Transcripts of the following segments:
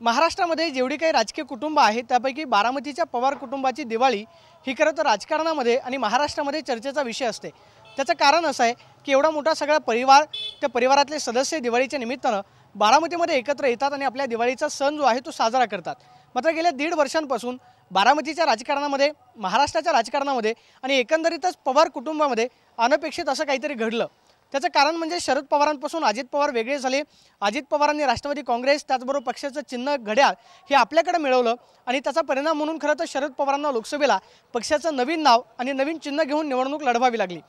महाराष्ट्रामध्ये जेवढी काही राजकीय कुटुंब आहेत त्यापैकी बारामतीच्या पवार कुटुंबाची दिवाळी ही खरं तर राजकारणामध्ये आणि महाराष्ट्रामध्ये चर्चेचा विषय असते। त्याचं कारण असं आहे की एवढा मोठा सगळा परिवार, त्या परिवारातले सदस्य दिवाळीच्या निमित्तानं बारामतीमध्ये एकत्र येतात आणि आपल्या दिवाळीचा सण जो आहे तो साजरा करतात। मात्र गेल्या 1.5 वर्षांपासून बारामतीच्या राजकारणामध्ये, महाराष्ट्राच्या राजकारणामध्ये आणि एकंदरीतच पवार कुटुंबामध्ये अनपेक्षित असं काहीतरी घडलं। त्याचं कारण म्हणजे शरद पवारांपासून अजित पवार वेगळे झाले। अजित पवारांनी राष्ट्रवादी काँग्रेस त्याचबरोबर पक्षाचं चिन्ह घड्याळ हे आपल्याकडे मिळवलं आणि त्याचा परिणाम म्हणून खरं तर शरद पवारांना लोकसभेला पक्षाचं नवीन नाव आणि नवीन चिन्ह घेऊन निवडणूक लढवावी लागली।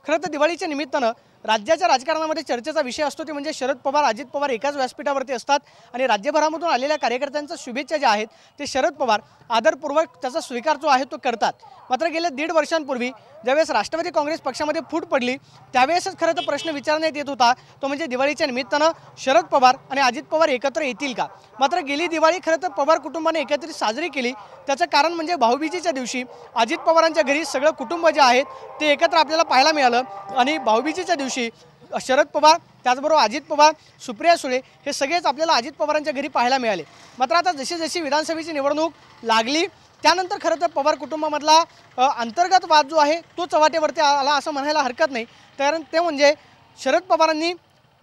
खरं तर दिवाळीच्या निमित्तानं राज्याच्या राजकारणामध्ये चर्चेचा विषय असतो ते म्हणजे शरद पवार, अजित पवार एकाच व्यासपीठावरती असतात आणि राज्यभरामधून आलेल्या कार्यकर्त्यांच्या शुभेच्छा ज्या आहेत ते शरद पवार आदरपूर्वक त्याचा स्वीकार जो आहे तो करतात। मात्र गेल्या 1.5 वर्षांपूर्वी ज्यावेळेस राष्ट्रवादी काँग्रेस पक्षामध्ये फूट पडली त्यावेळेसच खरं तर प्रश्न विचारण्यात येत होता तो म्हणजे दिवाळीच्या निमित्तानं शरद पवार आणि अजित पवार एकत्र येतील का। मात्र गेली दिवाळी खरं तर पवार कुटुंबाने एकत्रित साजरी केली। त्याचं कारण म्हणजे भाऊबीजेच्या दिवशी अजित पवारांच्या घरी सगळं कुटुंब जे आहेत ते एकत्र आपल्याला पाहायला मिळालं आणि भाऊबीजेच्या दिवशी शरद पवार त्याचबरोबर अजित पवार, सुप्रिया सुळे हे सगळेच आपल्याला अजित पवारांच्या घरी पाहायला मिळाले। मात्र आता जशी जशी विधानसभेची निवडणूक लागली त्यानंतर खरं तर पवार कुटुंबामधला अंतर्गत वाद जो आहे तो चव्हाट्यावरती आला असं म्हणायला हरकत नाही। कारण ते म्हणजे शरद पवारांनी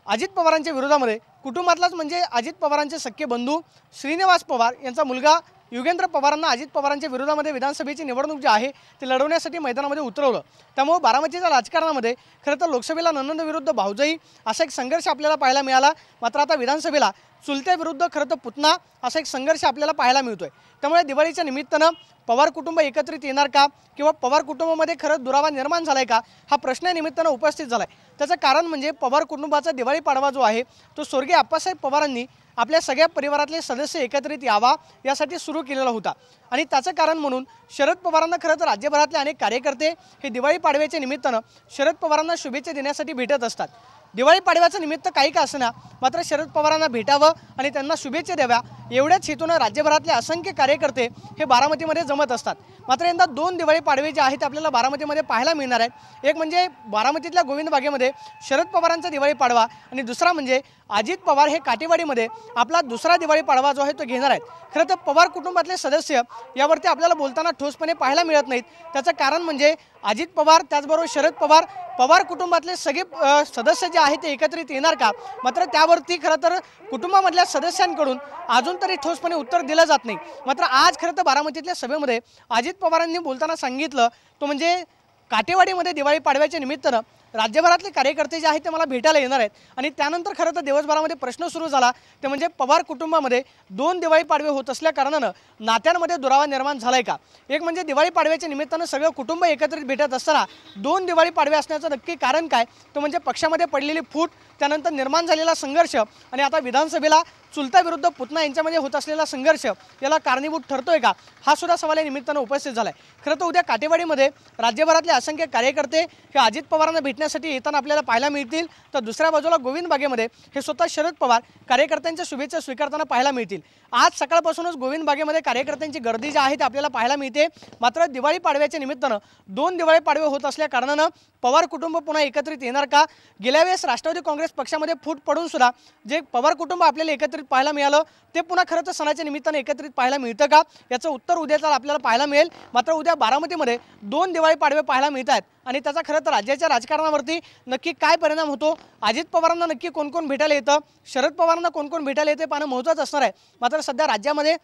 अजित पवारांच्या विरोधामध्ये कुटुंबातलाच म्हणजे अजित पवारांचे सख्खे बंधू श्रीनिवास पवार यांचा मुलगा युगेंद्र पवारांना अजित पवारांच्या विरोधामध्ये विधानसभेची निवडणूक जी आहे ती लढवण्यासाठी मैदानामध्ये उतरवलं। त्यामुळे बारामतीच्या राजकारणामध्ये खरं तर लोकसभेला ननंद विरुद्ध भाऊजाई असा एक संघर्ष आपल्याला पाहायला मिळाला। मात्र आता विधानसभेला चुलत्या विरुद्ध खरं तर पुतना असा एक संघर्ष आपल्याला पाहायला मिळतोय। त्यामुळे दिवाळीच्या निमित्तानं पवार कुटुंब एकत्रित येणार का किंवा पवार कुटुंबामध्ये खरंच दुरावा निर्माण झालाय का हा प्रश्न या निमित्तानं उपस्थित झालाय। त्याचं कारण म्हणजे पवार कुटुंबाचा दिवाळी पाडवा जो आहे तो स्वर्गीय आप्पासाहेब पवारांनी आपल्या सगळ्या परिवारातले सदस्य एकत्रित यावा यासाठी सुरू केलेला होता आणि त्याचं कारण म्हणून शरद पवारांना खरं तर राज्यभरातले अनेक कार्यकर्ते हे दिवाळी पाडव्याच्या निमित्तानं शरद पवारांना शुभेच्छा देण्यासाठी भेटत असतात। दिवाळी पाडव्याचं निमित्त काही का असना मात्र शरद पवारांना भेटावं आणि त्यांना शुभेच्छा द्याव्या एवढ्याच हेतूनं राज्यभरातले असंख्य कार्यकर्ते हे बारामतीमध्ये जमत असतात। मात्र यंदा 2 दिवाळी पाडवे जे आहेत आपल्याला बारामतीमध्ये पाहायला मिळणार आहेत। एक म्हणजे बारामतीतल्या गोविंद बागेमध्ये शरद पवारांचा दिवाळी पाडवा आणि दुसरा म्हणजे अजित पवार हे काटेवाडीमध्ये आपला दुसरा दिवाळी पाडवा जो आहे तो घेणार आहेत। खरं तर पवार कुटुंबातले सदस्य यावरती आपल्याला बोलताना ठोसपणे पाहायला मिळत नाहीत। त्याचं कारण म्हणजे अजित पवार त्याचबरोबर शरद पवार पवार कुटुंबातले सगळे सदस्य जे आहेत ते एकत्रित येणार का मात्र त्यावरती खरं तर कुटुंबामधल्या सदस्यांकडून अजून तरी ठोसपणे उत्तर दिलं जात नाही। मात्र आज खरं तर बारामतीतल्या सभेमध्ये अजित पवारांनी बोलताना सांगितलं तो म्हणजे काटेवाडीमध्ये दिवाळी पाडव्याच्या निमित्तानं राज्यभरातले कार्यकर्ते जे आहेत ते मला भेटायला येणार आहेत आणि त्यानंतर खरं तर दिवसभरामध्ये प्रश्न सुरू झाला ते म्हणजे पवार कुटुंबामध्ये 2 दिवाळी पाडवे होत असल्या कारणानं नात्यांमध्ये दुरावा निर्माण झालाय का। एक म्हणजे दिवाळी पाडव्याच्या निमित्तानं सगळं कुटुंब एकत्रित भेटत असताना 2 दिवाळी पाडवे असण्याचं नक्की कारण काय तो म्हणजे पक्षामध्ये पडलेली फूट, त्यानंतर निर्माण झालेला संघर्ष आणि आता विधानसभेला चुलता विरुद्ध पुतना यांच्यामध्ये होत असलेला संघर्ष याला कारणीभूत ठरतोय का हा सुद्धा सवाल या निमित्तानं उपस्थित झालाय। खरं तर उद्या काटेवाडीमध्ये राज्यभरातले असंख्य कार्यकर्ते हे अजित पवारांना भेटण्यासाठी येताना आपल्याला पाहायला मिळतील तर दुसऱ्या बाजूला गोविंद बागेमध्ये हे स्वतः शरद पवार कार्यकर्त्यांच्या शुभेच्छा स्वीकारताना पाहायला मिळतील। आज सकाळपासूनच गोविंद बागेमध्ये कार्यकर्त्यांची गर्दी जी आहे ती आपल्याला पाहायला मिळते। मात्र दिवाळी पाडव्याच्या निमित्तानं 2 दिवाळी पाडवे होत असल्या कारणानं पवार कुटुंब पुन्हा एकत्रित येणार का। गेल्या वेळेस राष्ट्रवादी काँग्रेस पक्षामध्ये फूट पडून सुद्धा जे पवार कुटुंब आपल्याला एकत्रित पाहायला मिळालं ते पुन्हा खरं तर सणाच्या निमित्तानं एकत्रित पाहायला मिळतं का याचं उत्तर उद्याचा आपल्याला पाहायला मिळेल। मात्र उद्या बारामतीमध्ये 2 दिवाळी पाडवे पाहायला मिळत आहेत आणि त्याचा खरं तर राज्याच्या राजकारणावरती नक्की काय परिणाम होतो, अजित पवारांना नक्की कोण कोण भेटायला येतं, शरद पवारांना कोण कोण भेटायला येते पाहणं महत्त्वाचं असणार आहे। मात्र सध्या राज्यामध्ये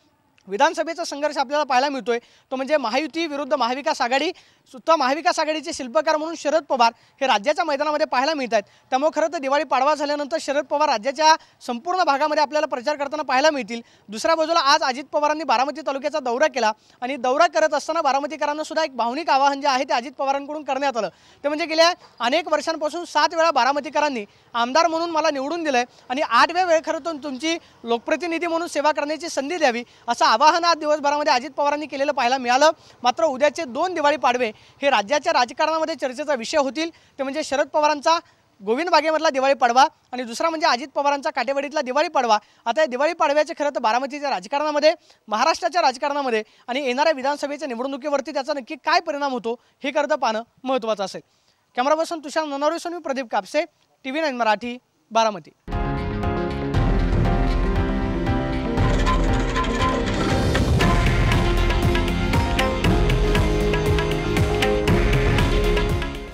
विधानसभेचा संघर्ष आपल्याला पाहायला मिळतोय तो म्हणजे महायुती विरुद्ध महाविकास आघाडी। सुद्धा महाविकास आघाडीचे शिल्पकार म्हणून शरद पवार हे राज्याच्या मैदानामध्ये पाहायला मिळत आहेत। त्यामुळे खरं तर दिवाळी पाडवा झाल्यानंतर शरद पवार राज्याच्या संपूर्ण भागामध्ये आपल्याला प्रचार करताना पाहायला मिळतील। दुसऱ्या बाजूला आज अजित पवारांनी बारामती तालुक्याचा दौरा केला आणि दौरा करत असताना बारामतीकरांना सुद्धा एक भावनिक आवाहन जे आहे ते अजित पवारांकडून करण्यात आलं ते म्हणजे गेल्या अनेक वर्षांपासून 7 वेळा बारामतीकरांनी आमदार म्हणून मला निवडून दिलंय आणि 8व्या वेळ खरं तर तुमची लोकप्रतिनिधी म्हणून सेवा करण्याची संधी द्यावी असं आवाहन आज दिवसभरामध्ये अजित पवारांनी केलेलं पाहायला मिळालं। मात्र उद्याचे 2 दिवाळी पाडवे हे राज्याच्या राजकारणामध्ये चर्चेचा विषय होतील ते म्हणजे शरद पवारांचा गोविंद बागेमधला दिवाळी पाडवा आणि दुसरा म्हणजे अजित पवारांचा काटेवाडीतला दिवाळी पाडवा। आता या दिवाळी पाडव्याचे खरं तर बारामतीच्या राजकारणामध्ये, महाराष्ट्राच्या राजकारणामध्ये आणि येणाऱ्या विधानसभेच्या निवडणुकीवरती त्याचा नक्की काय परिणाम होतो हे करता पाहणं महत्त्वाचं असेल। कॅमेरा पर्सन तुषार ननावरेसह मी प्रदीप कापसे, TV9 मराठी, बारामती।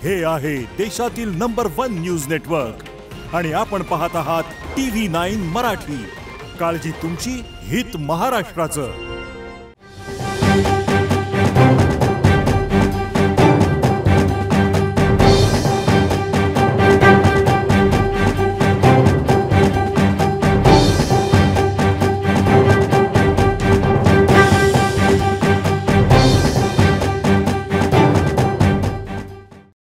हे आहे देशातील नंबर 1 न्यूज नेटवर्क आणि आपण पाहत आहात TV9 मराठी। काळजी तुमची, हित महाराष्ट्राचं।